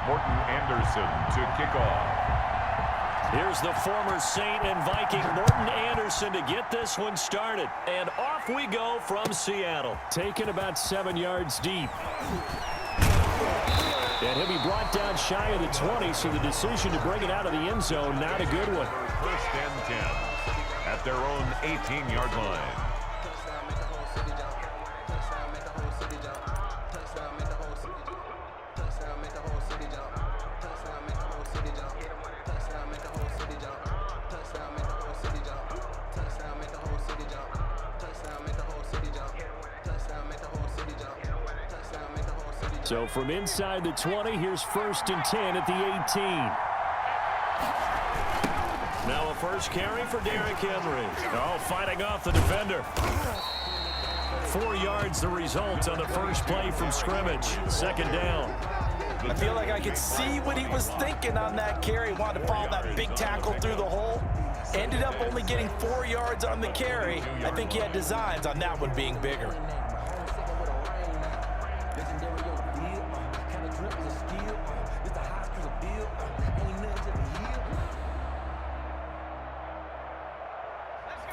Morton Anderson to kick off. Here's the former Saint and Viking Morton Anderson to get this one started. And off we go from Seattle. Taken about 7 yards deep. And he'll be brought down shy of the 20, so the decision to bring it out of the end zone, not a good one. First and 10 at their own 18-yard line. So from inside the 20, here's first and 10 at the 18. Now a first carry for Derrick Henry. Oh, fighting off the defender. 4 yards the result on the first play from scrimmage. Second down. I feel like I could see what he was thinking on that carry. Wanted to follow that big tackle through the hole. Ended up only getting 4 yards on the carry. I think he had designs on that one being bigger.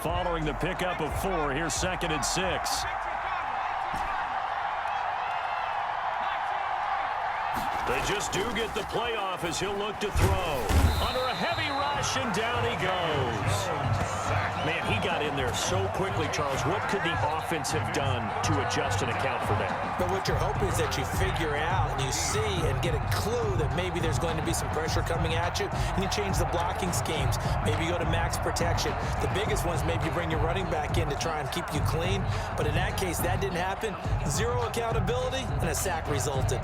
Following the pickup of 4, here's second and 6. They just do get the playoff as he'll look to throw. Under a heavy rush, and down he goes. Man, he got in there so quickly, Charles. What could the offense have done to adjust and account for that? But what you're hoping is that you figure out and you see and get a clue that maybe there's going to be some pressure coming at you, and you change the blocking schemes. Maybe you go to max protection. The biggest ones, maybe you bring your running back in to try and keep you clean. But in that case, that didn't happen. Zero accountability, and a sack resulted.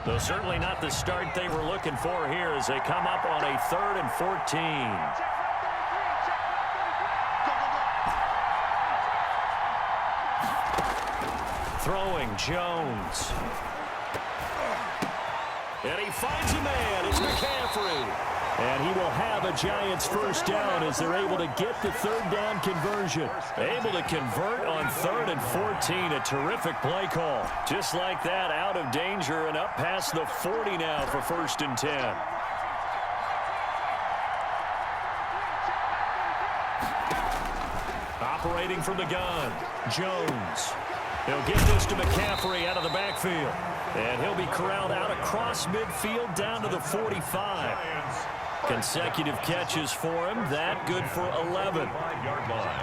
Though certainly not the start they were looking for here as they come up on a 3rd and 14. Throwing Jones. And he finds a man. It's McCaffrey. And he will have a Giants first down as they're able to get the 3rd down conversion. Able to convert on 3rd and 14. A terrific play call. Just like that, out of danger and up past the 40 now for first and 10. Operating from the gun, Jones. He'll get this to McCaffrey out of the backfield. And he'll be corralled out across midfield down to the 45. Consecutive catches for him. That good for 11. 5-yard line.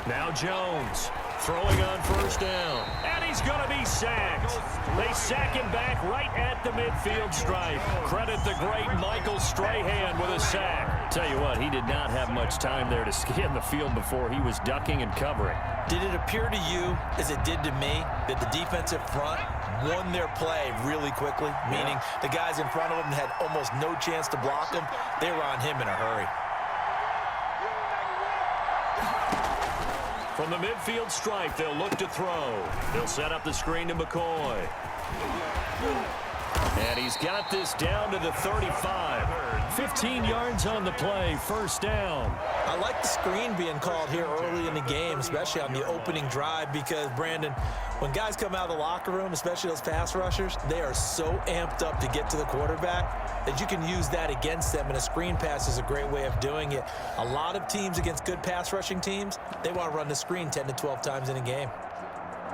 Now Jones throwing on first down. And he's going to be sacked. They sack him back right at the midfield stripe. Credit the great Michael Strahan with a sack. Tell you what, he did not have much time there to scan the field before he was ducking and covering. Did it appear to you, as it did to me, that the defensive front won their play really quickly? Meaning the guys in front of him had almost no chance to block him. They were on him in a hurry. From the midfield stripe, they'll look to throw. They'll set up the screen to McCoy. And he's got this down to the 35. 15 yards on the play, first down. I like the screen being called here early in the game, especially on the opening drive, because, Brandon, when guys come out of the locker room, especially those pass rushers, they are so amped up to get to the quarterback that you can use that against them, and a screen pass is a great way of doing it. A lot of teams against good pass rushing teams, they want to run the screen 10 to 12 times in a game.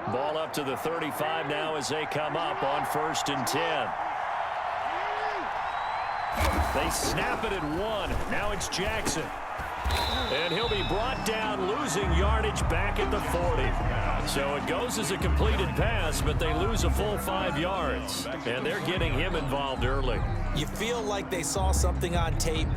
Ball up to the 35 now as they come up on first and 10. They snap it at 1. Now it's Jackson. And he'll be brought down, losing yardage back at the 40. So it goes as a completed pass, but they lose a full 5 yards. And they're getting him involved early. You feel like they saw something on tape,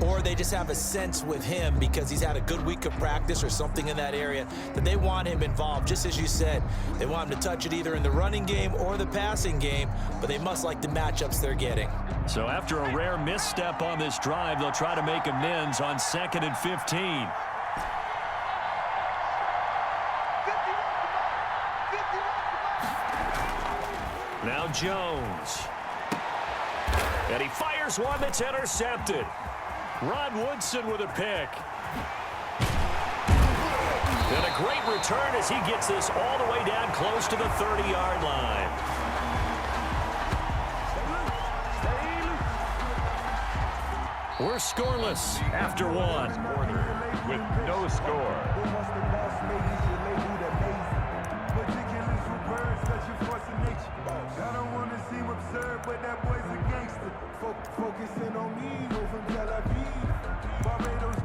or they just have a sense with him because he's had a good week of practice or something in that area that they want him involved. Just as you said, they want him to touch it either in the running game or the passing game, but they must like the matchups they're getting. So after a rare misstep on this drive, they'll try to make amends on 2nd and 15. Now Jones. And he fires one that's intercepted. Ron Woodson with a pick. And a great return as he gets this all the way down close to the 30-yard line. We're scoreless after one. With no score. I don't want to seem absurd, but that boy's a gangster. Focusing on me, go from Tel Aviv, Barbados.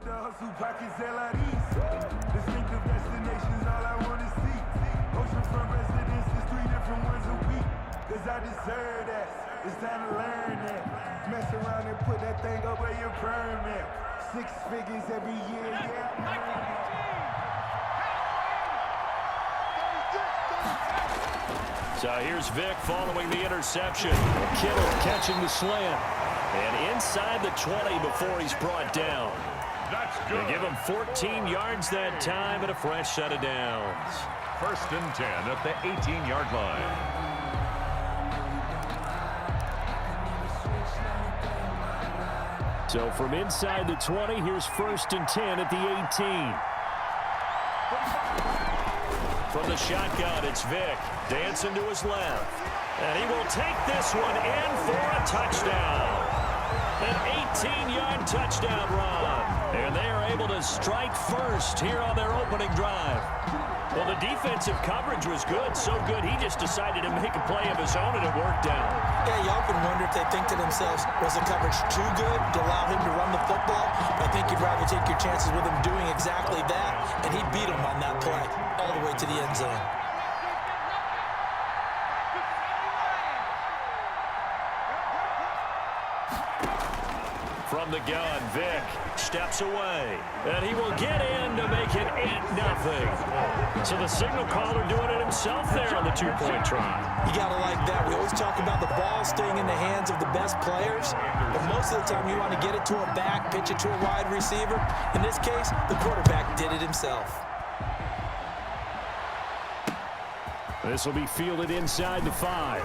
The hustle pockets LIDs. Distinctive destinations, all I want to see. Oceanfront residences, 3 different ones a week. Cause I deserve that. It's time to learn that. Mess around and put that thing up where your permit. 6 figures every year, yeah. So here's Vic following the interception. Kittle catching the slant. And inside the 20 before he's brought down. That's good. They give him 14 yards that time and a fresh set of downs. 1st and 10 at the 18-yard line. So from inside the 20, here's 1st and 10 at the 18. From the shotgun, it's Vic. Dancing to his left. And he will take this one in for a touchdown. An 18-yard touchdown run. And they are able to strike first here on their opening drive. Well, the defensive coverage was good. So good, he just decided to make a play of his own, and it worked out. Yeah, you often wonder if they think to themselves, was the coverage too good to allow him to run the football? I think you'd rather take your chances with him doing exactly that, and he beat him on that play all the way to the end zone. From the gun, Vic steps away, and he will get in to make it 8-0. So the signal caller doing it himself there on the 2-point try. You got to like that. We always talk about the ball staying in the hands of the best players, but most of the time you want to get it to a back, pitch it to a wide receiver. In this case, the quarterback did it himself. This will be fielded inside the 5.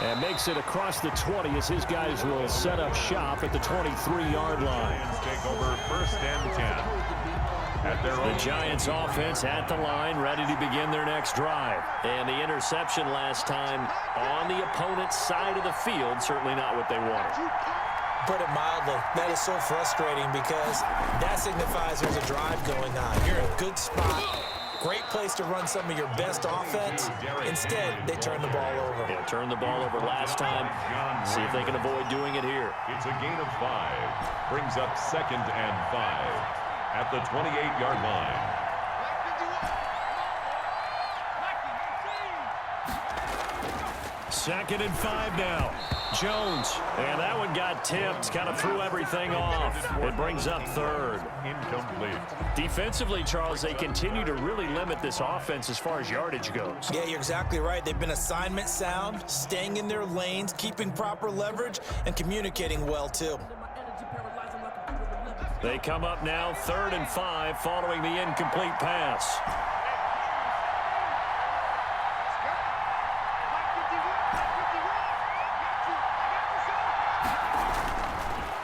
And makes it across the 20 as his guys will set up shop at the 23-yard line. Take over 1st and 10. At their The Giants offense at the line, ready to begin their next drive. And the interception last time on the opponent's side of the field, certainly not what they wanted. Put it mildly, that is so frustrating because that signifies there's a drive going on. You're in a good spot. Great place to run some of your best offense. Instead, they turn the ball over. Yeah, turned the ball over last time. See if they can avoid doing it here. It's a gain of 5. Brings up 2nd and 5 at the 28-yard line. Second and 5 now. Jones. And that one got tipped. Kind of threw everything off. It brings up 3rd. Incomplete. Defensively, Charles, they continue to really limit this offense as far as yardage goes. Yeah, you're exactly right. They've been assignment sound, staying in their lanes, keeping proper leverage, and communicating well, too. They come up now 3rd and 5 following the incomplete pass.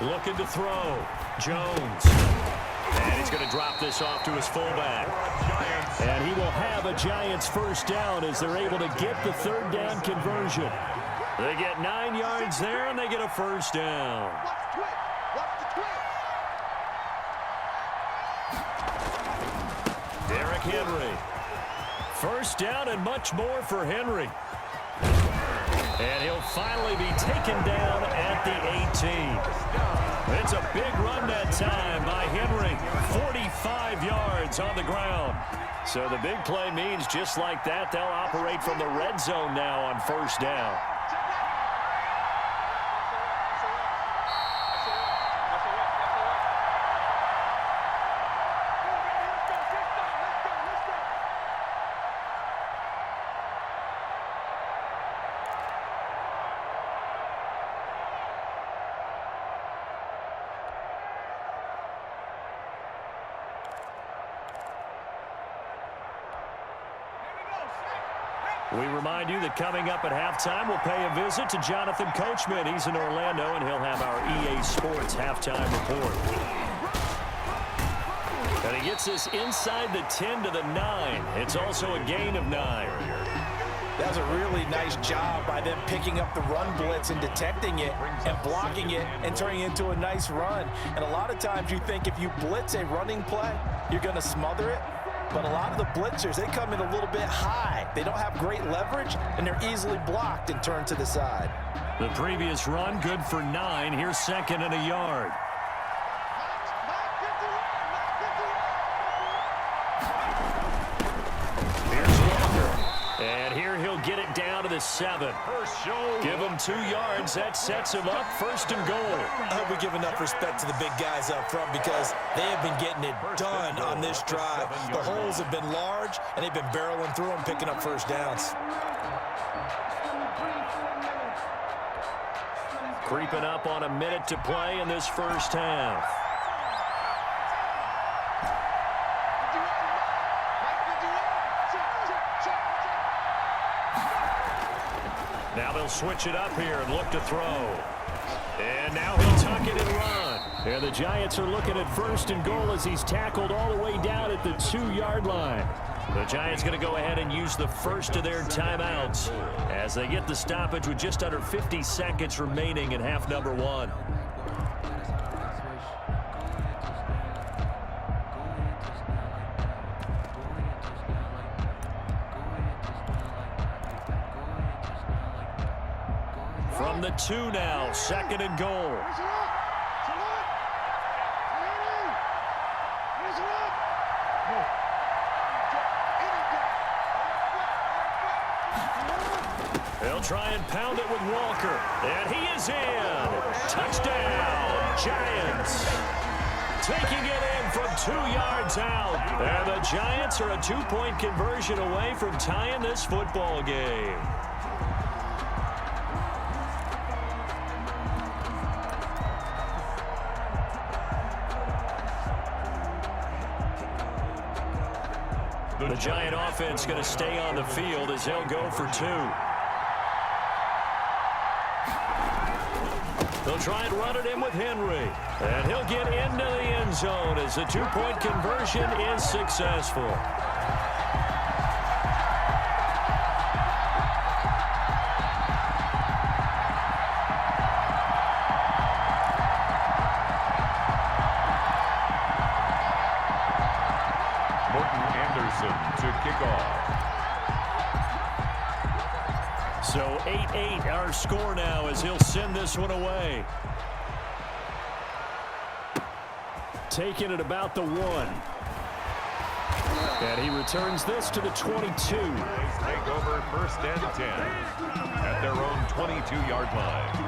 Looking to throw. Jones. And he's going to drop this off to his fullback. And he will have a Giants first down as they're able to get the third down conversion. They get 9 yards there, and they get a first down. Derrick Henry. First down and much more for Henry. And he'll finally be taken down at the 18. It's a big run that time by Henry. 45 yards on the ground. So the big play means just like that, they'll operate from the red zone now on first down. We remind you that coming up at halftime, we'll pay a visit to Jonathan Coachman. He's in Orlando, and he'll have our EA Sports halftime report. And he gets us inside the 10 to the 9. It's also a gain of 9. That was a really nice job by them picking up the run blitz and detecting it and blocking it and turning it into a nice run. And a lot of times you think if you blitz a running play, you're going to smother it. But a lot of the blitzers, they come in a little bit high. They don't have great leverage, and they're easily blocked and turned to the side. The previous run, good for 9. Here's second and a yard. Here's Walker. And here he'll get it down to the 7. Give him 2 yards. That sets him up first and goal. I hope we give enough respect to the big guys up front because they have been getting it done on this drive. The holes have been large, and they've been barreling through them, picking up first downs. Creeping up on a minute to play in this first half. Now they'll switch it up here and look to throw. And now he'll tuck it and run. And the Giants are looking at first and goal as he's tackled all the way down at the 2-yard line. The Giants going to go ahead and use the first of their timeouts as they get the stoppage with just under 50 seconds remaining in half number 1. From the 2 now, second and goal. They'll try and pound it with Walker. And he is in. Touchdown, Giants. Taking it in from 2 yards out. And the Giants are a 2-point conversion away from tying this football game. The Giant offense going to stay on the field as they'll go for 2. They'll try and run it in with Henry. And he'll get into the end zone as the 2-point conversion is successful. To kick off. So 8-8 our score now as he'll send this one away. Taking it about the 1. And he returns this to the 22. Take over first and 10 at their own 22-yard line.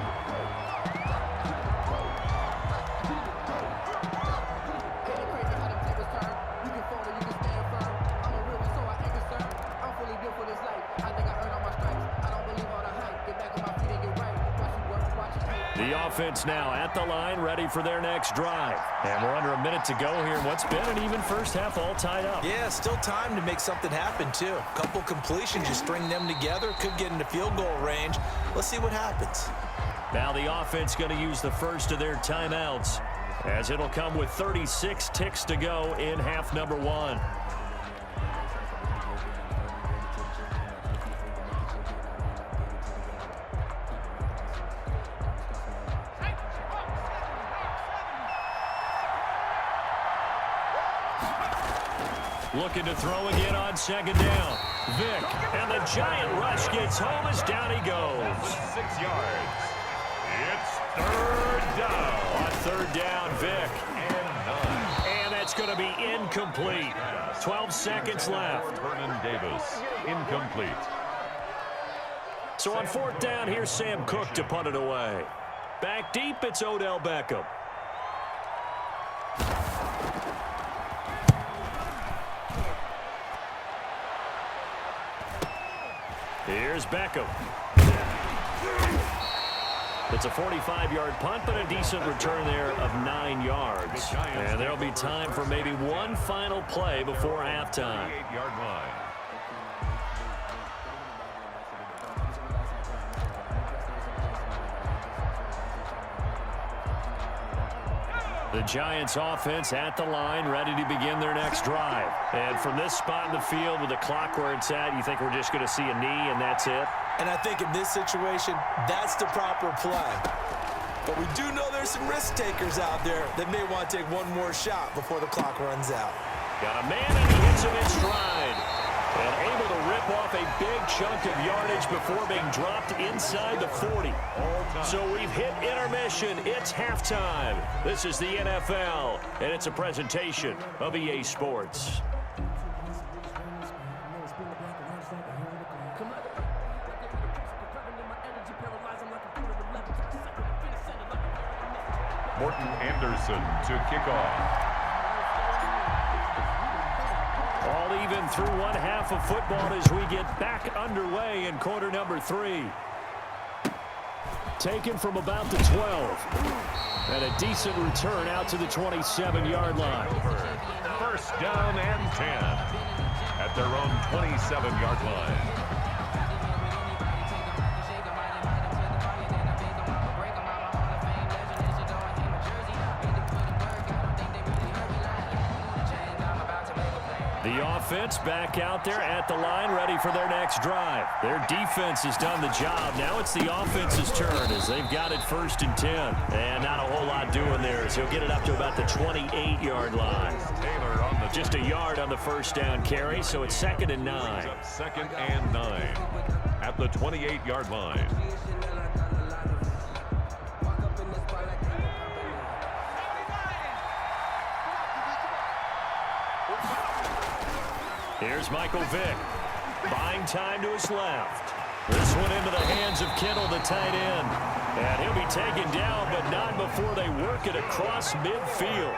The offense now at the line, ready for their next drive. And we're under a minute to go here. What's been an even first half all tied up. Yeah, still time to make something happen, too. A couple completions, you string them together, could get into field goal range. Let's see what happens. Now the offense going to use the first of their timeouts as it'll come with 36 ticks to go in half number one. Looking to throw again on second down. Vick, and the giant rush gets home as down he goes. 6 yards. It's third down. On third down, Vick. And 9. And that's going to be incomplete. 12 seconds left. Vernon Davis, incomplete. So on fourth down, here's Sam Cook to punt it away. Back deep, it's Odell Beckham. Here's Beckham. It's a 45-yard punt, but a decent return there of 9 yards. And there'll be time for maybe one final play before halftime. 8-yard line. The Giants offense at the line, ready to begin their next drive. And from this spot in the field with the clock where it's at, you think we're just going to see a knee and that's it? And I think in this situation, that's the proper play. But we do know there's some risk takers out there that may want to take one more shot before the clock runs out. Got a man and he hits him in stride. And able to rip off a big chunk of yardage before being dropped inside the 40. So we've hit intermission. It's halftime. This is the NFL, and it's a presentation of EA Sports. Morton Anderson to kick off. All even through one half of football as we get back underway in quarter number 3. Taken from about the 12. And a decent return out to the 27-yard line. First down and 10 at their own 27-yard line. The offense back out there at the line, ready for their next drive. Their defense has done the job. Now it's the offense's turn as they've got it first and 10. And not a whole lot doing there as he'll get it up to about the 28-yard line. Taylor on the just a yard on the first down carry, so it's second and 9. Second and 9 at the 28-yard line. Here's Michael Vick, buying time to his left. This one into the hands of Kittle, the tight end. And he'll be taken down, but not before they work it across midfield.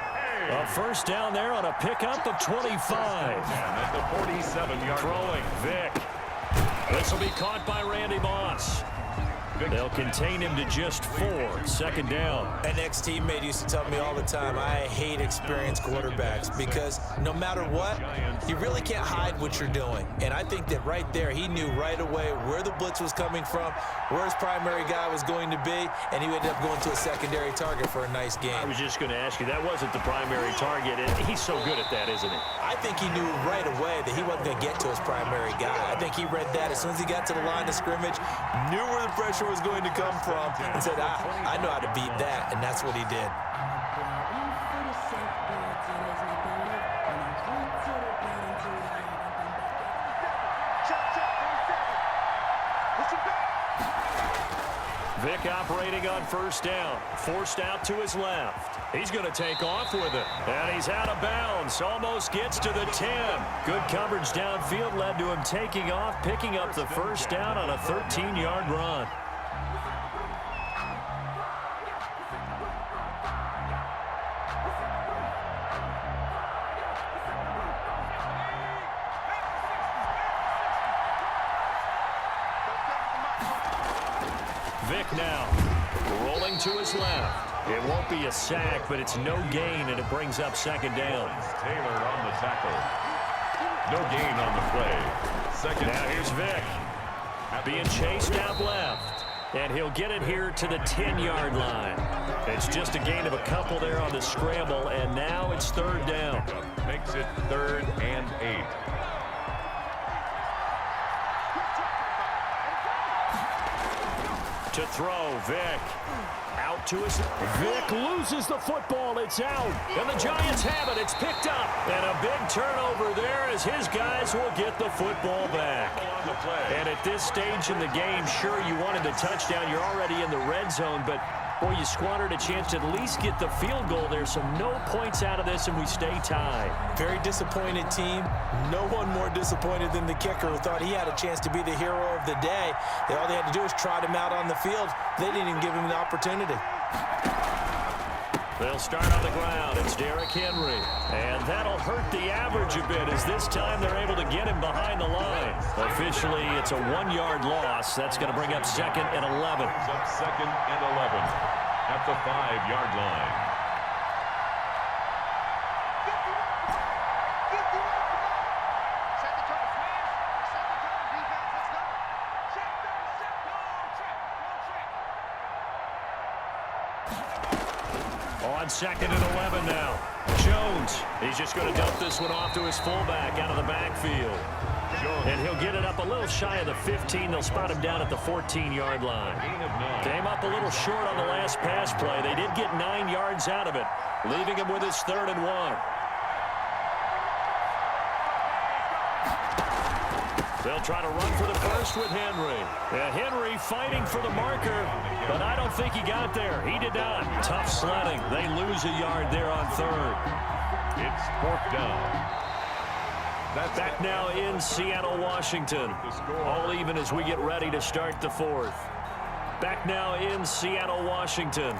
A first down there on a pickup of 25. At the 47-yard throwing, Vick. This will be caught by Randy Moss. They'll contain him to just 4. Second down. An ex-teammate used to tell me all the time, I hate experienced quarterbacks because no matter what, you really can't hide what you're doing. And I think that right there, he knew right away where the blitz was coming from, where his primary guy was going to be, and he ended up going to a secondary target for a nice game. I was just going to ask you, that wasn't the primary target, and he's so good at that, isn't he? I think he knew right away that he wasn't going to get to his primary guy. I think he read that as soon as he got to the line of scrimmage, knew where the pressure was going to come from, and said, I know how to beat that, and that's what he did. Vick operating on first down, forced out to his left. He's going to take off with it, and he's out of bounds, almost gets to the 10. Good coverage downfield led to him taking off, picking up the first down on a 13-yard run. Vick now rolling to his left. It won't be a sack, but it's no gain, and it brings up second down. Taylor on the tackle. No gain on the play. Second. Now here's Vick being chased out left. And he'll get it here to the 10-yard line. It's just a gain of a couple there on the scramble, and now it's third down. Makes it 3rd and 8. To throw, Vick. Out to his... Vick loses the football. It's out. And the Giants have it. It's picked up. And a big turnover there as his guys will get the football back. And at this stage in the game, sure, you wanted the touchdown. You're already in the red zone, but... boy, you squandered a chance to at least get the field goal there, so no points out of this, and we stay tied. Very disappointed team. No one more disappointed than the kicker who thought he had a chance to be the hero of the day. All they had to do was trot him out on the field. They didn't even give him the opportunity. They'll start on the ground. It's Derrick Henry. And that'll hurt the average a bit as this time they're able to get him behind the line. Officially, it's a 1-yard loss. That's going to bring up 2nd and 11. It's up 2nd and 11 at the 5-yard line. On 2nd and 11 now. Jones, he's just going to dump this one off to his fullback out of the backfield. And he'll get it up a little shy of the 15. They'll spot him down at the 14-yard line. Came up a little short on the last pass play. They did get 9 yards out of it, leaving him with his 3rd and 1. They'll try to run for the first with Henry. And Henry fighting for the marker, but I don't think he got there. He did not. Tough sledding. They lose a yard there on 3rd. It's 4th down. That's back now in Seattle, Washington. All even as we get ready to start the 4th. Back now in Seattle, Washington.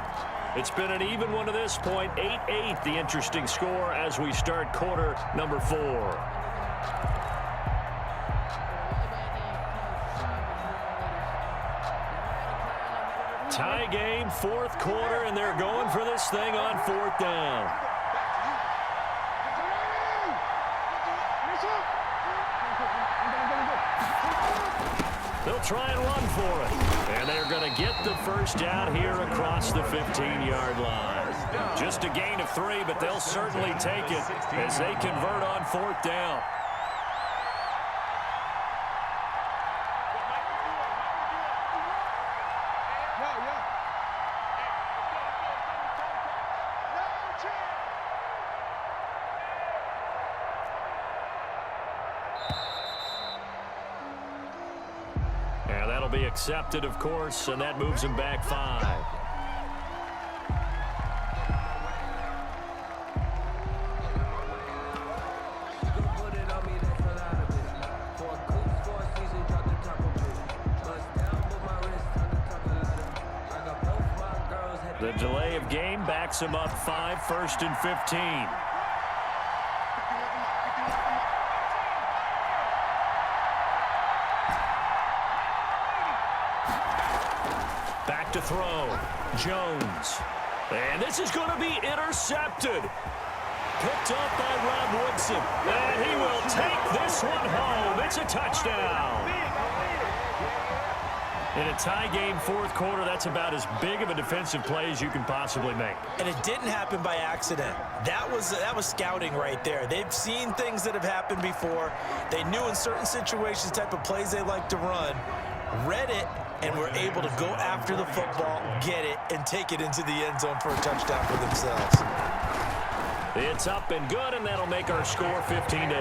It's been an even one to this point. 8-8, the interesting score as we start quarter number 4. Tie game, 4th quarter, and they're going for this thing on 4th down. They'll try and run for it. And they're going to get the first down here across the 15-yard line. Just a gain of 3, but they'll certainly take it as they convert on 4th down. Be accepted, of course, and that moves him back 5. The delay of game backs him up 5, 1st and 15. To throw, Jones, and this is going to be intercepted. Picked up by Rob Woodson, and he will take this one home. It's a touchdown. In a tie game, 4th quarter, that's about as big of a defensive play as you can possibly make. And it didn't happen by accident. That was scouting right there. They've seen things that have happened before. They knew in certain situations the type of plays they like to run, read it, and were able to go after the football, get it, and take it into the end zone for a touchdown for themselves. It's up and good, and that'll make our score 15-8.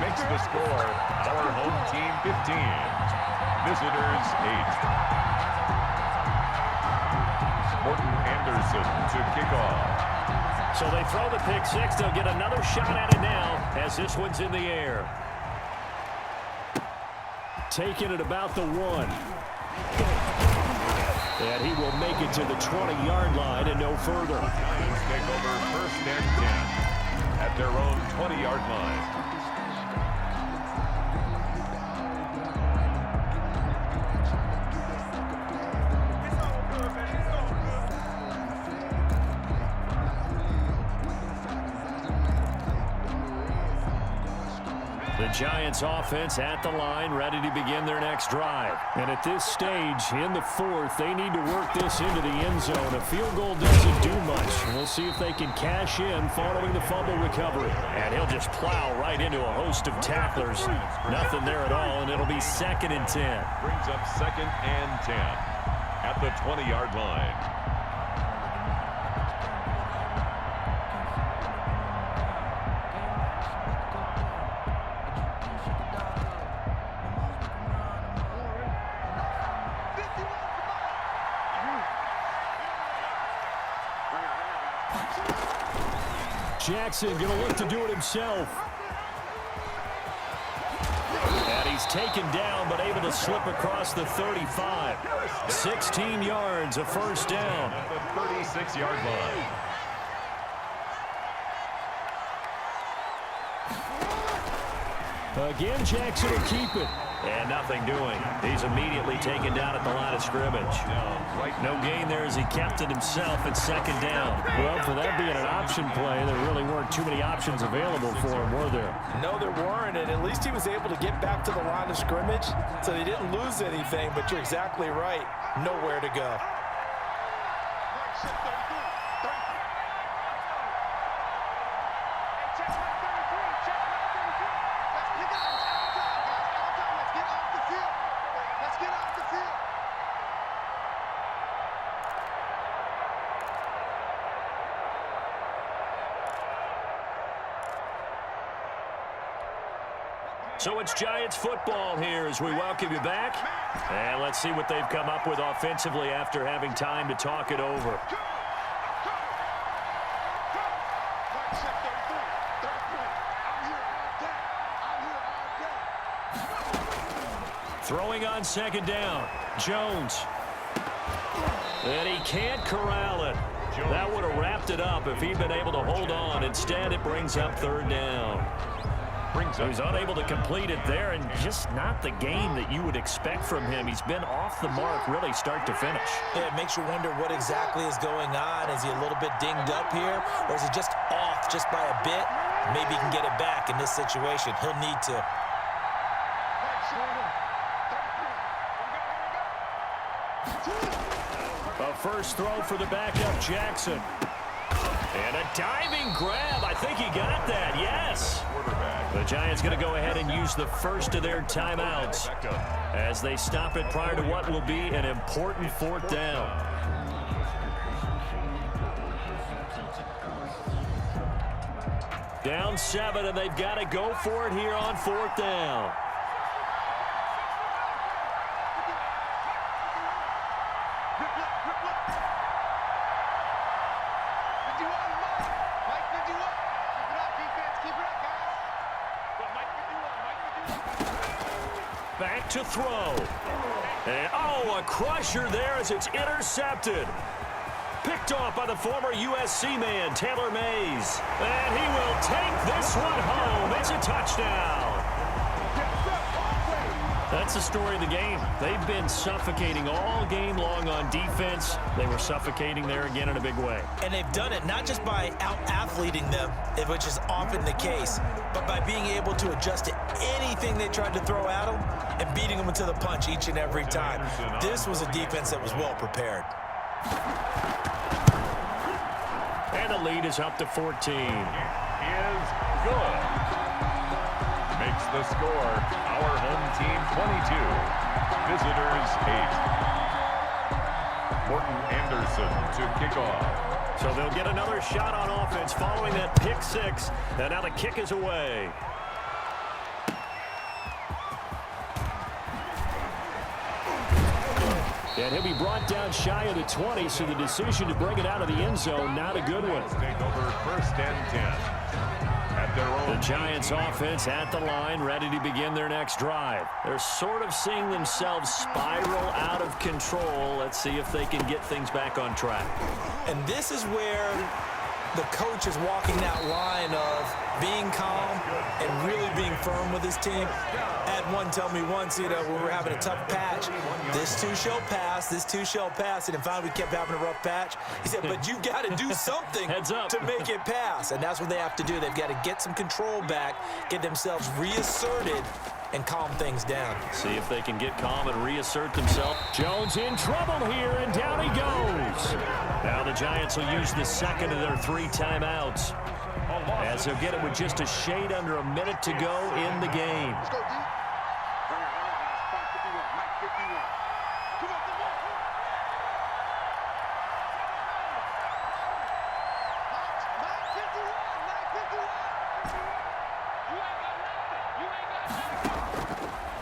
Makes the score our home team 15, visitors 8. Morton Anderson to kick off. So they throw the pick 6. They'll get another shot at it now as this one's in the air. Taking it about the 1. And he will make it to the 20-yard line and no further. Giants take over 1st and 10 at their own 20-yard line. The The Giants offense at the line, ready to begin their next drive. And at this stage, in the fourth, they need to work this into the end zone. A field goal doesn't do much. We'll see if they can cash in following the fumble recovery. And he'll just plow right into a host of tacklers. Nothing there at all, and it'll be 2nd and 10. Brings up 2nd and 10 at the 20-yard line. Jackson going to look to do it himself. And he's taken down, but able to slip across the 35. 16 yards, a first down. At the 36-yard line. Again, Jackson will keep it. And nothing doing. He's immediately taken down at the line of scrimmage. No gain there as he kept it himself at 2nd down. Well, for that being an option play, there really weren't too many options available for him, were there? No, there weren't, and at least he was able to get back to the line of scrimmage, so he didn't lose anything, but you're exactly right. Nowhere to go. So it's Giants football here as we welcome you back. And let's see what they've come up with offensively after having time to talk it over. Throwing on 2nd down. Jones. And he can't corral it. That would have wrapped it up if he'd been able to hold on. Instead, it brings up 3rd down. So he's unable to complete it there, and just not the game that you would expect from him. He's been off the mark really start to finish. Yeah, it makes you wonder what exactly is going on. Is he a little bit dinged up here, or is he just off just by a bit? Maybe he can get it back in this situation. He'll need to. A first throw for the backup, Jackson. And a diving grab. I think he got that, yes. The Giants going to go ahead and use the first of their timeouts as they stop it prior to what will be an important 4th down. Down 7, and they've got to go for it here on 4th down. Back to throw. And, a crusher there as it's intercepted. Picked off by the former USC man, Taylor Mays. And he will take this one home. It's a touchdown. That's the story of the game. They've been suffocating all game long on defense. They were suffocating there again in a big way. And they've done it not just by out-athleting them, which is often the case, but by being able to adjust to anything they tried to throw at them and beating them into the punch each and every time. This was a defense that was well prepared. And the lead is up to 14. Is good. Makes the score our home team 22, visitors 8. Morton Anderson to kick off. So they'll get another shot on offense following that pick 6, and now the kick is away. And he'll be brought down shy of the 20, so the decision to bring it out of the end zone, not a good one. Take over 1st and 10 at their own. The Giants offense at the line, ready to begin their next drive. They're sort of seeing themselves spiral out of control. Let's see if they can get things back on track. And this is where the coach is walking that line of being calm and really being firm with his team. I had one tell me once, when we were having a tough patch, this too shall pass, this too shall pass, and finally we kept having a rough patch. He said, but you've got to do something to make it pass, and that's what they have to do. They've got to get some control back, get themselves reasserted, and calm things down. See if they can get calm and reassert themselves. Jones in trouble here, and down he goes. Now the Giants will use the second of their 3 timeouts, as they'll get it with just a shade under a minute to go in the game.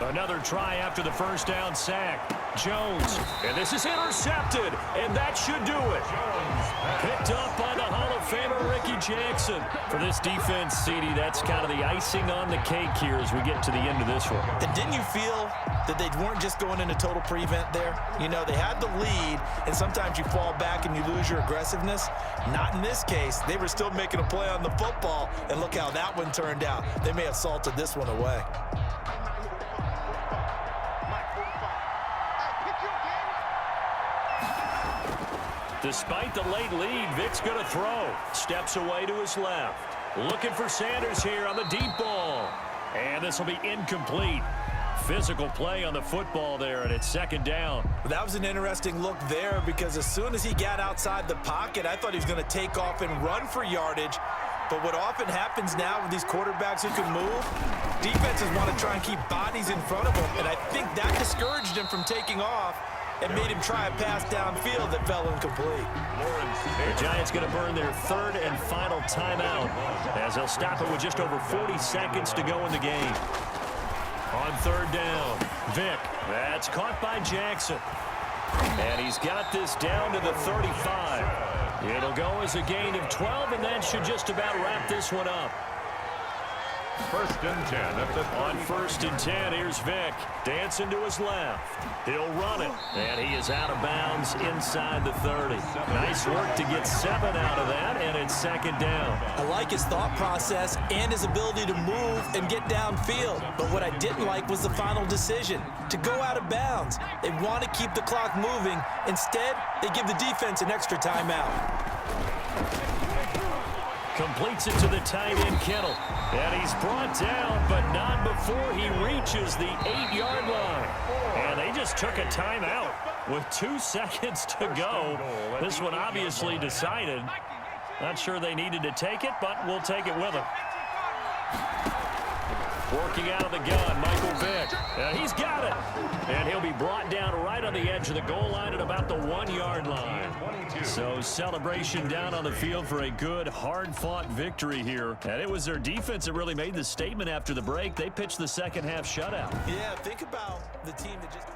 Another try after the first down sack. Jones, and this is intercepted, and that should do it. Picked up by the Hall of Famer Ricky Jackson. For this defense, CD, that's kind of the icing on the cake here as we get to the end of this one. And didn't you feel that they weren't just going into total prevent there? They had the lead, and sometimes you fall back and you lose your aggressiveness. Not in this case. They were still making a play on the football, and look how that one turned out. They may have salted this one away. Despite the late lead, Vic's going to throw. Steps away to his left. Looking for Sanders here on the deep ball. And this will be incomplete. Physical play on the football there, and it's second down. That was an interesting look there because as soon as he got outside the pocket, I thought he was going to take off and run for yardage. But what often happens now with these quarterbacks who can move, defenses want to try and keep bodies in front of them, and I think that discouraged him from taking off and made him try a pass downfield that fell incomplete. The Giants going to burn their 3rd and final timeout as they'll stop it with just over 40 seconds to go in the game. On 3rd down, Vic. That's caught by Jackson. And he's got this down to the 35. It'll go as a gain of 12, and that should just about wrap this one up. 1st and 10 at the 30. On 1st and 10, here's Vic. Dancing to his left. He'll run it. And he is out of bounds inside the 30. Nice work to get 7 out of that, and it's second down. I like his thought process and his ability to move and get downfield. But what I didn't like was the final decision, to go out of bounds. They want to keep the clock moving. Instead, they give the defense an extra timeout. Completes it to the tight end, Kittle. And he's brought down, but not before he reaches the 8-yard line. And they just took a timeout with 2 seconds to go. This one obviously decided. Not sure they needed to take it, but we'll take it with them. Working out of the gun, Michael Vick. And he's got it. And he'll be brought down right on the edge of the goal line at about the 1-yard line. So celebration down on the field for a good, hard-fought victory here. And it was their defense that really made the statement after the break. They pitched the second half shutout. Yeah, think about the team that just...